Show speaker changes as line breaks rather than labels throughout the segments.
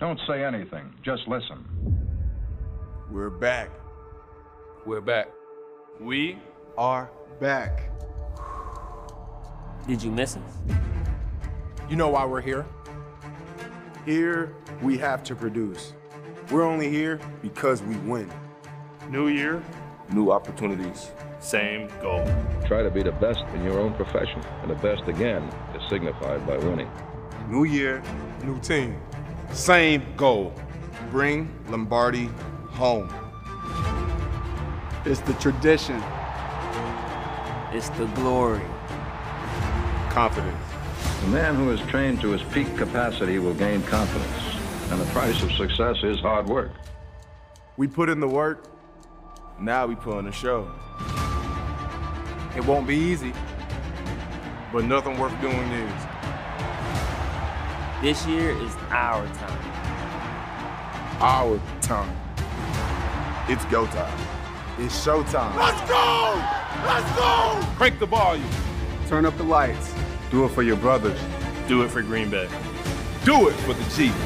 Don't say anything, just listen.
We're back.
We're back. We
are back.
Did you miss us?
You know why we're here? Here, we have to produce. We're only here because we win.
New year, new opportunities, same goal.
Try to be the best in your own profession, and the best, again, is signified by winning.
New year, new team. Same goal. Bring Lombardi home.
It's the tradition.
It's the glory.
Confidence.
The man who is trained to his peak capacity will gain confidence, and the price of success is hard work.
We put in the work, now we put on the show. It won't be easy, but nothing worth doing is.
This year is our time.
Our time. It's go time. It's show time.
Let's go! Let's go!
Crank the volume.
Turn up the lights.
Do it for your brothers.
Do it for Green Bay.
Do it for the Chiefs.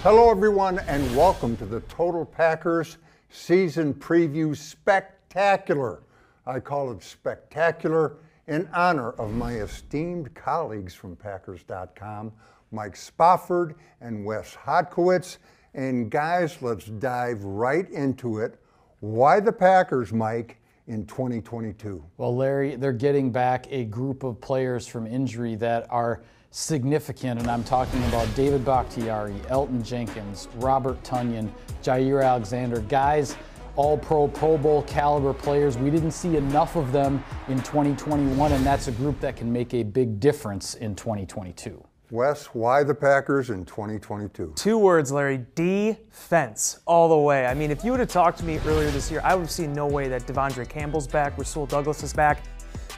Hello, everyone, and welcome to the Total Packers Season Preview Spectacular. I call it spectacular in honor of my esteemed colleagues from Packers.com, Mike Spofford and Wes Hodkiewicz. And guys, let's dive right into it. Why the Packers, Mike, in 2022?
Well, Larry, they're getting back a group of players from injury that are significant, and I'm talking about David Bakhtiari, Elton Jenkins, Robert Tonyan, Jaire Alexander, guys, all-pro, Pro Bowl caliber players. We didn't see enough of them in 2021, and that's a group that can make a big difference in 2022.
Wes, why the Packers in 2022?
2 words, Larry: defense, all the way. I mean, if you would have talked to me earlier this year, I would have seen no way that Devondre Campbell's back, Rasul Douglas is back.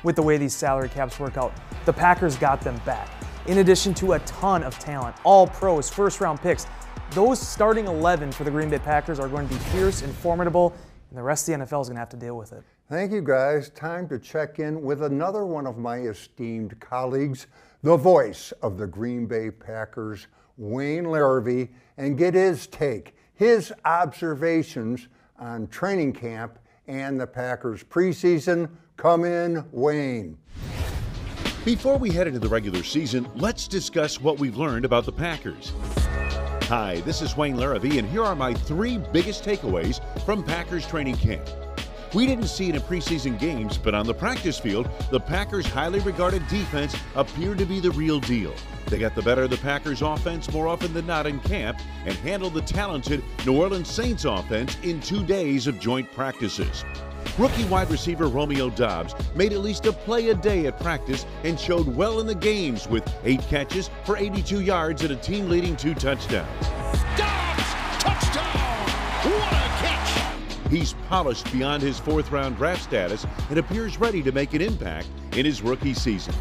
With the way these salary caps work out, the Packers got them back. In addition to a ton of talent, all pros, first-round picks. Those starting 11 for the Green Bay Packers are going to be fierce and formidable, and the rest of the NFL is going to have to deal with it.
Thank you, guys. Time to check in with another one of my esteemed colleagues, the voice of the Green Bay Packers, Wayne Larvey, and get his take, his observations on training camp and the Packers preseason. Come in, Wayne.
Before we head into the regular season, let's discuss what we've learned about the Packers. Hi, this is Wayne Larvey, and here are my 3 biggest takeaways from Packers training camp. We didn't see it in preseason games, but on the practice field, the Packers' highly regarded defense appeared to be the real deal. They got the better of the Packers' offense more often than not in camp and handled the talented New Orleans Saints offense in 2 days of joint practices. Rookie wide receiver Romeo Doubs made at least a play a day at practice and showed well in the games with 8 catches for 82 yards and a team-leading 2 touchdowns.
Doubs! Touchdown! What a catch!
He's polished beyond his 4th-round draft status and appears ready to make an impact in his rookie season.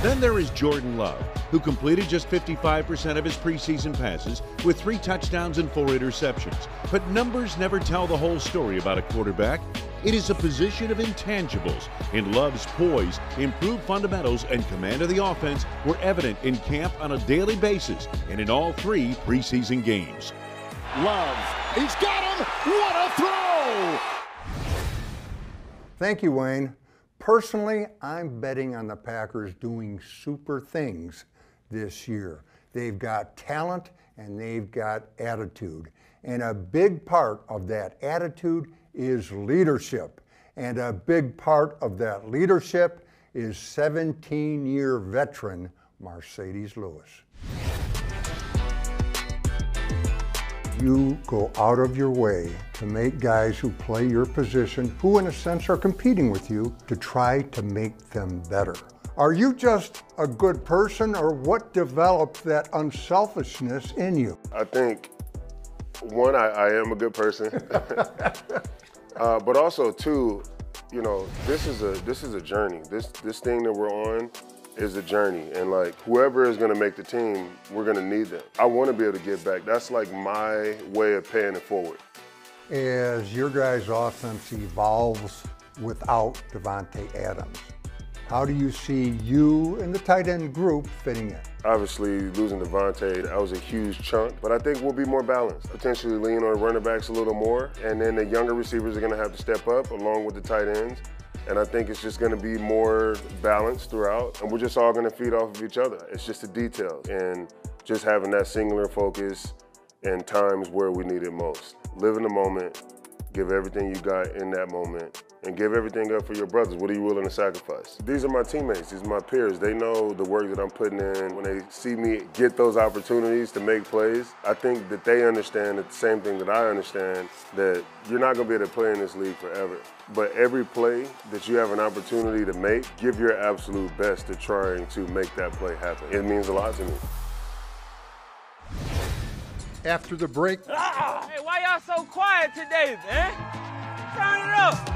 Then there is Jordan Love, who completed just 55% of his preseason passes with 3 touchdowns and 4 interceptions. But numbers never tell the whole story about a quarterback. It is a position of intangibles, and Love's poise, improved fundamentals, and command of the offense were evident in camp on a daily basis and in all 3 preseason games.
Love, he's got him! What a throw!
Thank you, Wayne. Personally, I'm betting on the Packers doing super things this year. They've got talent and they've got attitude. And a big part of that attitude is leadership. And a big part of that leadership is 17-year veteran Marcedes Lewis. You go out of your way to make guys who play your position, who in a sense are competing with you, to try to make them better. Are you just a good person, or what developed that unselfishness in you?
I think, one, I am a good person. But also, 2, You know, this is a journey. This thing that we're on is a journey, and like whoever is gonna make the team, we're gonna need them. I want to be able to get back. That's like my way of paying it forward.
As your guys' offense evolves without Davante Adams, how do you see you and the tight end group fitting in?
Obviously, losing Devondre, that was a huge chunk, but I think we'll be more balanced. Potentially lean on the running backs a little more, and then the younger receivers are gonna have to step up along with the tight ends. And I think it's just gonna be more balanced throughout, and we're just all gonna feed off of each other. It's just the details, and just having that singular focus in times where we need it most. Live in the moment, give everything you got in that moment, and give everything up for your brothers. What are you willing to sacrifice? These are my teammates, these are my peers. They know the work that I'm putting in. When they see me get those opportunities to make plays, I think that they understand the same thing that I understand, that you're not gonna be able to play in this league forever. But every play that you have an opportunity to make, give your absolute best to trying to make that play happen. It means a lot to me.
After the break,
Hey, why y'all so quiet today, man? Turn it up.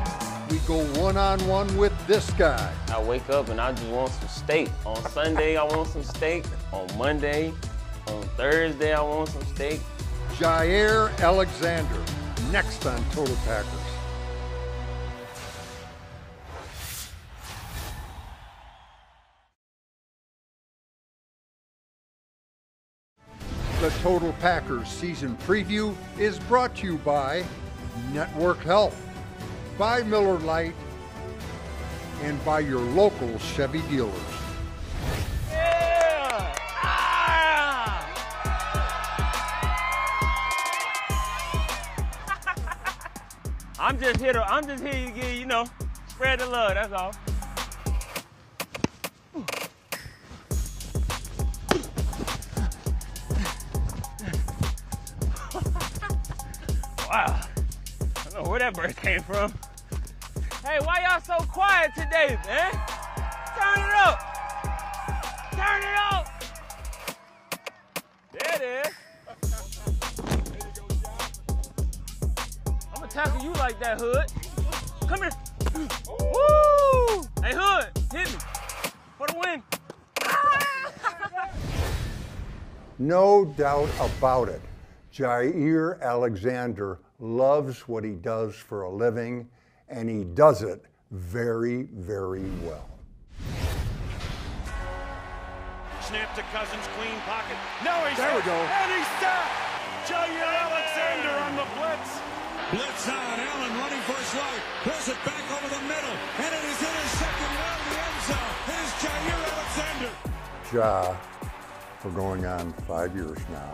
we go one-on-one with this guy.
I wake up and I just want some steak. On Sunday, I want some steak. On Monday, on Thursday, I want some steak.
Jaire Alexander, next on Total Packers. The Total Packers season preview is brought to you by Network Health, by Miller Lite, and by your local Chevy dealers.
Yeah! Ah! I'm just here to get, you know, spread the love, that's all. Wow, I don't know where that bird came from. Hey, why y'all so quiet today, man? Turn it up. Turn it up. There it is. I'm gonna tackle you like that, Hood. Come here. Woo! Hey, Hood, hit me for the win.
No doubt about it. Jaire Alexander loves what he does for a living, and he does it very, very well.
Snap to Cousins, clean pocket. Now he's
There we go.
And he's stopped. Jaire Alexander on the blitz.
Blitz on, Allen running for his life. Pulls it back over the middle, and it is intercepted around the end zone. It is Jaire Alexander.
Ja, for going on 5 years now.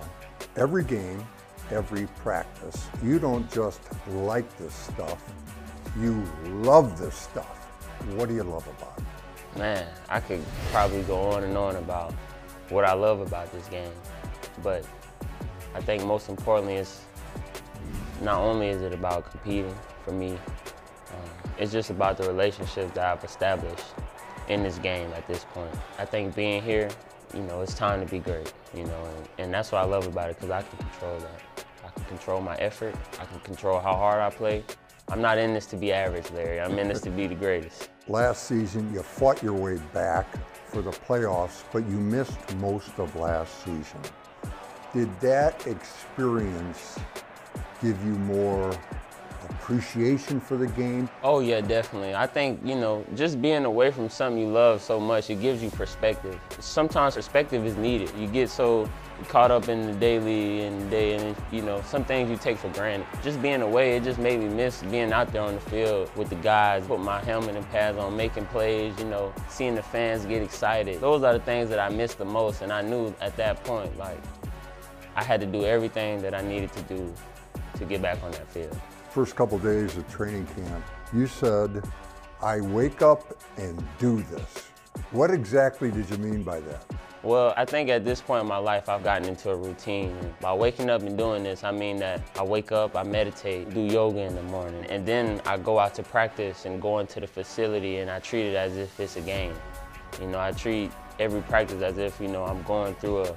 Every game, every practice, you don't just like this stuff, you love this stuff. What do you love about it?
Man, I could probably go on and on about what I love about this game, but I think most importantly is not only is it about competing for me, it's just about the relationship that I've established in this game at this point. I think being here, you know, it's time to be great, you know, and that's what I love about it, because I can control that. I can control my effort. I can control how hard I play. I'm not in this to be average, Larry. I'm in this to be the greatest.
Last season, you fought your way back for the playoffs, but you missed most of last season. Did that experience give you more appreciation for the game?
Oh yeah, definitely. I think, you know, just being away from something you love so much, it gives you perspective. Sometimes perspective is needed. You get so caught up in the daily and day, and you know, some things you take for granted. Just being away, it just made me miss being out there on the field with the guys, put my helmet and pads on, making plays, you know, seeing the fans get excited. Those are the things that I miss the most, and I knew at that point, like, I had to do everything that I needed to do to get back on that field.
First couple days of training camp, you said, I wake up and do this. What exactly did you mean by that?
Well, I think at this point in my life, I've gotten into a routine. By waking up and doing this, I mean that I wake up, I meditate, do yoga in the morning, and then I go out to practice and go into the facility, and I treat it as if it's a game. You know, I treat every practice as if, you know, I'm going through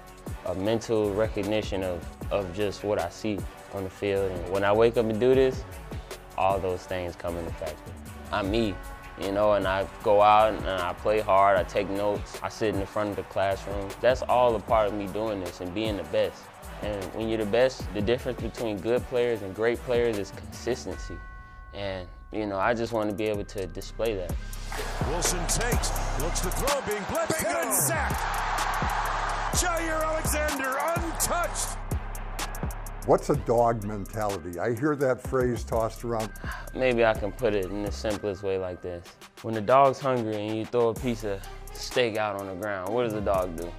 a mental recognition of just what I see on the field. And when I wake up and do this, all those things come into factor. I'm me, you know, and I go out and I play hard, I take notes, I sit in the front of the classroom. That's all a part of me doing this and being the best. And when you're the best, the difference between good players and great players is consistency. And, you know, I just want to be able to display that.
Wilson takes, looks to throw, being blitzed and sacked. Jaire Alexander untouched.
What's a dog mentality? I hear that phrase tossed around.
Maybe I can put it in the simplest way like this. When the dog's hungry and you throw a piece of steak out on the ground, what does the dog do?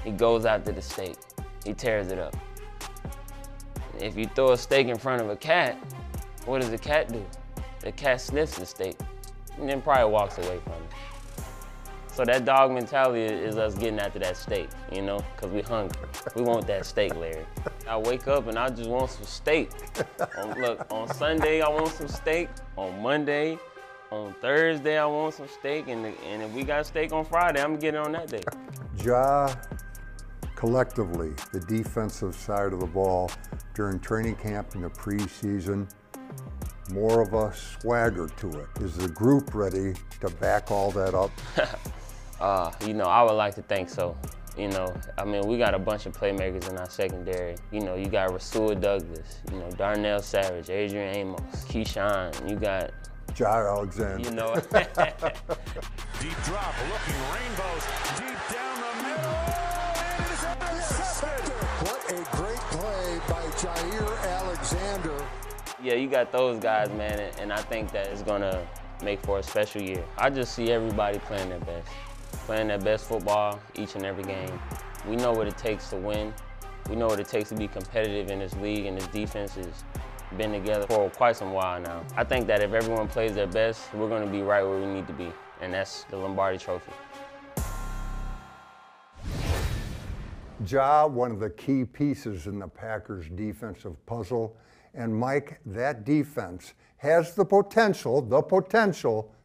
He goes after the steak. He tears it up. If you throw a steak in front of a cat, what does the cat do? The cat sniffs the steak and then probably walks away from it. So that dog mentality is us getting after that steak, you know, because we hungry. We want that steak, Larry. I wake up and I just want some steak. Look, on Sunday I want some steak. On Monday, on Thursday I want some steak. And if we got steak on Friday, I'm gonna get it on that day.
Ja, collectively, the defensive side of the ball during training camp in the preseason, more of a swagger to it. Is the group ready to back all that up?
You know, I would like to think so. You know, I mean, we got a bunch of playmakers in our secondary. You know, you got Rasul Douglas, you know, Darnell Savage, Adrian Amos, Keyshawn, you got
Jaire Alexander.
You know.
Deep drop, looking rainbows, deep down the middle. It is intercepted.
What a great play by Jaire Alexander.
Yeah, you got those guys, man, and I think that it's gonna make for a special year. I just see everybody playing their best football each and every game. We know what it takes to win. We know what it takes to be competitive in this league, and this defense has been together for quite some while now. I think that if everyone plays their best, we're gonna be right where we need to be, and that's the Lombardi Trophy.
Ja, one of the key pieces in the Packers' defensive puzzle. And Mike, that defense has the potential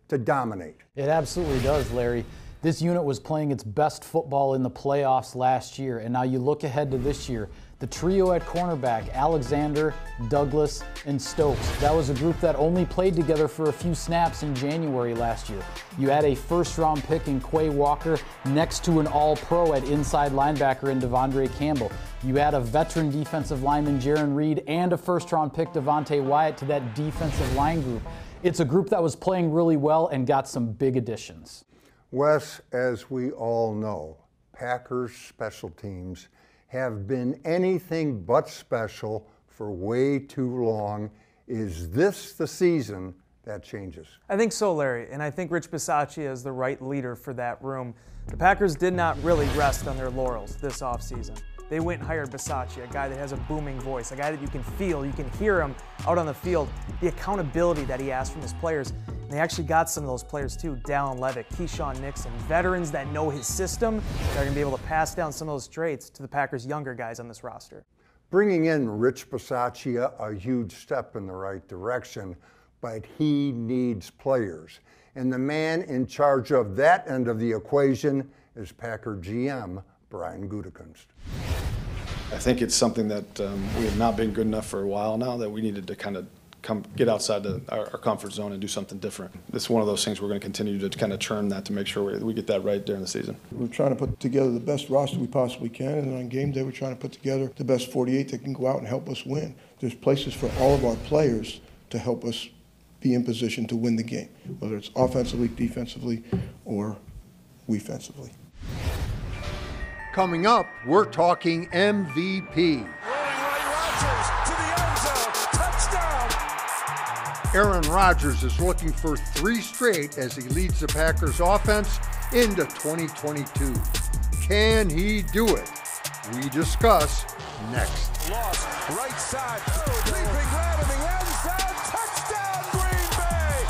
to dominate.
It absolutely does, Larry. This unit was playing its best football in the playoffs last year, and now you look ahead to this year. The trio at cornerback, Alexander, Douglas, and Stokes. That was a group that only played together for a few snaps in January last year. You had a first-round pick in Quay Walker next to an all-pro at inside linebacker in Devondre Campbell. You had a veteran defensive lineman, Jaire Reed, and a first-round pick, Devontae Wyatt, to that defensive line group. It's a group that was playing really well and got some big additions.
Wes, as we all know, Packers special teams have been anything but special for way too long. Is this the season that changes?
I think so, Larry, and I think Rich Bisaccia is the right leader for that room. The Packers did not really rest on their laurels this offseason. They went and hired Bisaccia, a guy that has a booming voice, a guy that you can feel, you can hear him out on the field, the accountability that he asks from his players. And they actually got some of those players too, Dallin Levitt, Keyshawn Nixon, veterans that know his system, that are going to be able to pass down some of those traits to the Packers' younger guys on this roster.
Bringing in Rich Bisaccia, a huge step in the right direction, but he needs players. And the man in charge of that end of the equation is Packer GM Brian Gutekunst.
I think it's something that we have not been good enough for a while now, that we needed to kind of get outside our comfort zone and do something different. This is one of those things we're going to continue to kind of churn that to make sure we get that right during the season.
We're trying to put together the best roster we possibly can, and on game day we're trying to put together the best 48 that can go out and help us win. There's places for all of our players to help us be in position to win the game, whether it's offensively, defensively, or defensively.
Coming up, we're talking MVP. Aaron Rodgers is looking for 3 straight as he leads the Packers offense into 2022. Can he do it? We discuss next.
Lost, right side, leaping right in the end zone, touchdown Green Bay!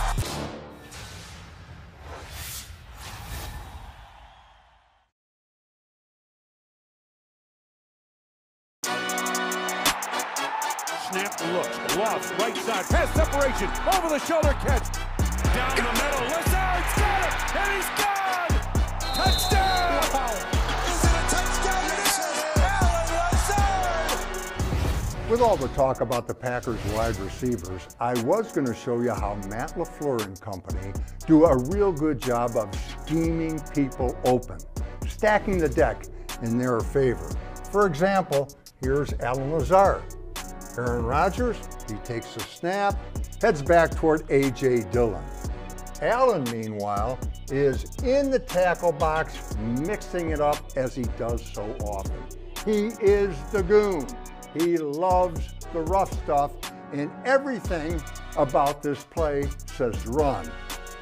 Snap, looks, lost, right side, pass separation, over the shoulder catch. Down the middle, Lazar's got it, and he's gone! Touchdown! Wow. Is it a touchdown? It is! Alan Lazar!
With all the talk about the Packers wide receivers, I was going to show you how Matt LaFleur and company do a real good job of scheming people open, stacking the deck in their favor. For example, here's Alan Lazar. Aaron Rodgers, he takes a snap, heads back toward A.J. Dillon. Allen, meanwhile, is in the tackle box, mixing it up as he does so often. He is the goon. He loves the rough stuff, and everything about this play says run,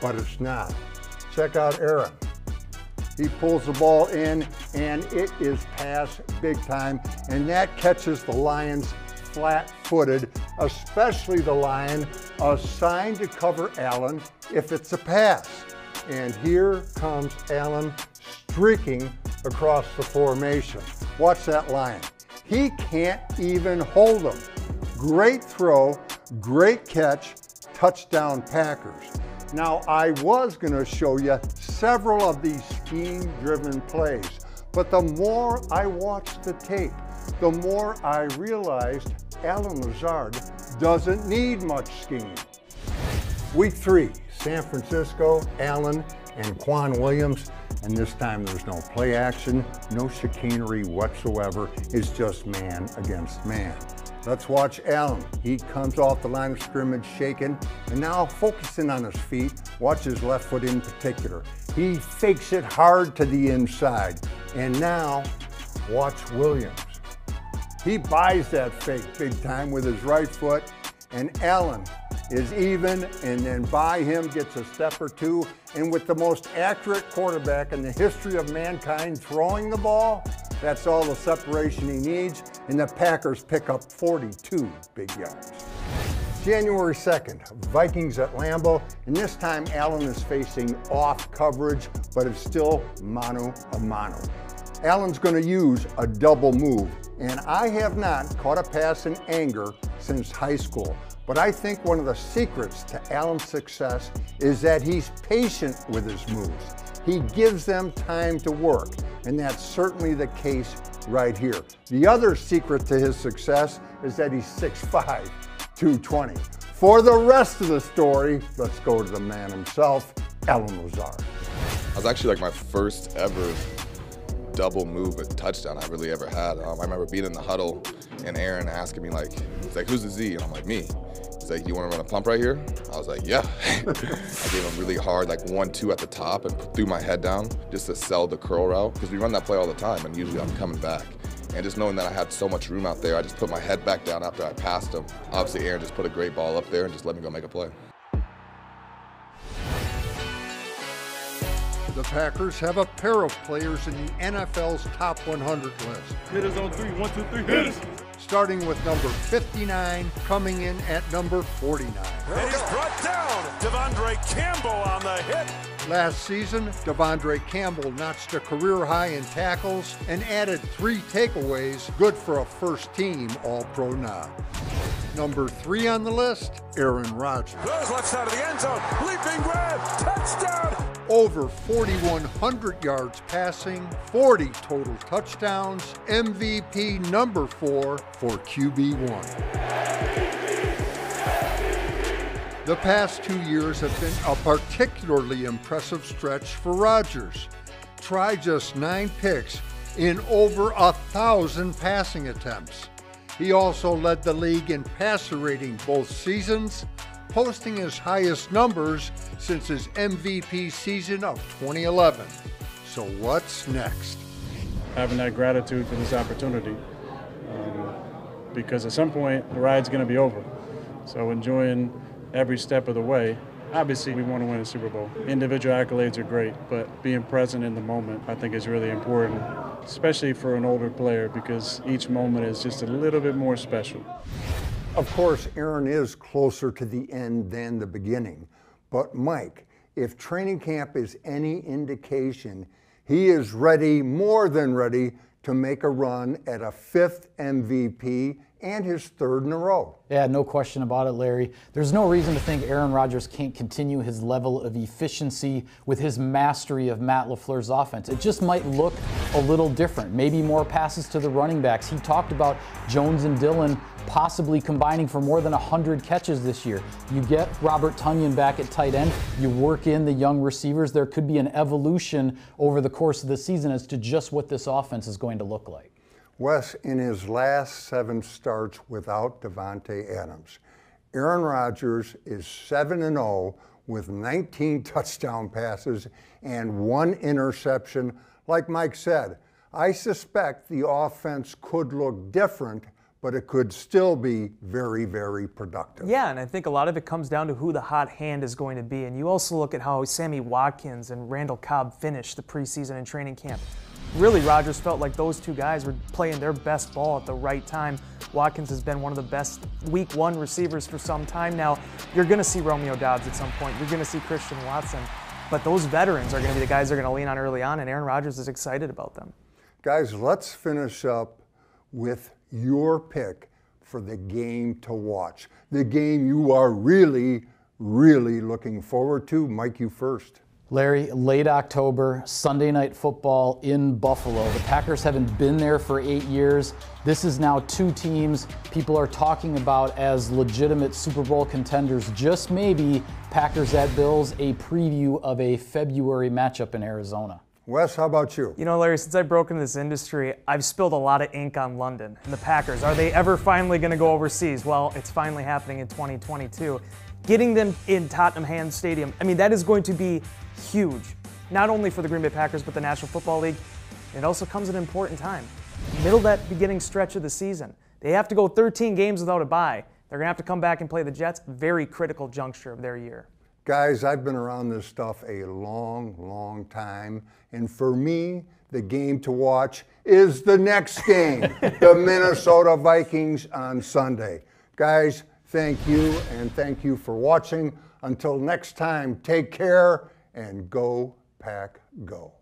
but it's not. Check out Aaron. He pulls the ball in, and it is pass big time, and that catches the Lions flat-footed, especially the Lion assigned to cover Allen if it's a pass. And here comes Allen streaking across the formation. Watch that Lion. He can't even hold him. Great throw, great catch, touchdown Packers. Now, I was going to show you several of these scheme-driven plays, but the more I watched the tape, the more I realized Alan Lazard doesn't need much scheme. Week 3, San Francisco, Allen, and Quan Williams, and this time there's no play action, no chicanery whatsoever. It's just man against man. Let's watch Allen. He comes off the line of scrimmage shaken, and now focusing on his feet, watch his left foot in particular. He fakes it hard to the inside, and now watch Williams. He buys that fake big time with his right foot, and Allen is even, and then by him gets a step or two, and with the most accurate quarterback in the history of mankind throwing the ball, that's all the separation he needs, and the Packers pick up 42 big yards. January 2nd, Vikings at Lambeau, and this time Allen is facing off coverage, but it's still mano a mano. Allen's going to use a double move, and I have not caught a pass in anger since high school. But I think one of the secrets to Allen's success is that he's patient with his moves. He gives them time to work, and that's certainly the case right here. The other secret to his success is that he's 6'5", 220. For the rest of the story, let's go to the man himself, Alan Lazar.
I was actually like my first ever double move at touchdown I really ever had. I remember being in the huddle and Aaron asking me like, he's like, who's the Z? And I'm like, me. He's like, you want to run a pump right here? I was like, yeah. I gave him really hard, like 1-2 at the top and threw my head down just to sell the curl route because we run that play all the time and usually I'm coming back. And just knowing that I had so much room out there, I just put my head back down after I passed him. Obviously, Aaron just put a great ball up there and just let me go make a play.
The Packers have a pair of players in the NFL's top 100 list.
Hitters on 3, 1, 2, 3, hitters.
Starting with number 59, coming in at number 49.
And he's brought down. Devondre Campbell on the hit.
Last season, Devondre Campbell notched a career high in tackles and added 3 takeaways, good for a first-team All-Pro nod. Number 3 on the list, Aaron Rodgers.
Goes left side of the end zone, leaping grab, touchdown!
Over 4,100 yards passing, 40 total touchdowns, MVP number 4 for QB1. The past 2 years have been a particularly impressive stretch for Rodgers. Try just 9 picks in over 1,000 passing attempts. He also led the league in passer rating both seasons, posting his highest numbers since his MVP season of 2011. So what's next?
Having that gratitude for this opportunity, because at some point the ride's going to be over. So enjoying every step of the way. Obviously, we want to win a Super Bowl. Individual accolades are great, but being present in the moment, I think, is really important, especially for an older player, because each moment is just a little bit more special.
Of course, Aaron is closer to the end than the beginning. But Mike, if training camp is any indication, he is ready, more than ready, to make a run at a 5th MVP and his 3rd in a row.
Yeah, no question about it, Larry. There's no reason to think Aaron Rodgers can't continue his level of efficiency with his mastery of Matt LaFleur's offense. It just might look a little different. Maybe more passes to the running backs. He talked about Jones and Dillon possibly combining for more than 100 catches this year. You get Robert Tonyan back at tight end. You work in the young receivers. There could be an evolution over the course of the season as to just what this offense is going to look like.
Wes, in his last 7 starts without Davante Adams, Aaron Rodgers is 7-0 with 19 touchdown passes and 1 interception. Like Mike said, I suspect the offense could look different, but it could still be very, very productive.
Yeah, and I think a lot of it comes down to who the hot hand is going to be. And you also look at how Sammy Watkins and Randall Cobb finished the preseason and training camp. Really, Rodgers felt like those 2 guys were playing their best ball at the right time. Watkins has been one of the best week 1 receivers for some time now. You're going to see Romeo Doubs at some point. You're going to see Christian Watson. But those veterans are going to be the guys they're going to lean on early on, and Aaron Rodgers is excited about them.
Guys, let's finish up with your pick for the game to watch. The game you are really, really looking forward to. Mike, you first.
Larry, late October, Sunday Night Football in Buffalo. The Packers haven't been there for 8 years. This is now 2 teams people are talking about as legitimate Super Bowl contenders. Just maybe Packers at Bills, a preview of a February matchup in Arizona.
Wes, how about you?
You know, Larry, since I broke into this industry, I've spilled a lot of ink on London and the Packers. Are they ever finally going to go overseas? Well, it's finally happening in 2022. Getting them in Tottenham Hotspur Stadium, I mean, that is going to be huge, not only for the Green Bay Packers, but the National Football League. It also comes at an important time. Middle of that beginning stretch of the season. They have to go 13 games without a bye. They're going to have to come back and play the Jets. Very critical juncture of their year.
Guys, I've been around this stuff a long, long time. And for me, the game to watch is the next game, the Minnesota Vikings on Sunday. Guys, thank you, and thank you for watching. Until next time, take care and go Pack Go.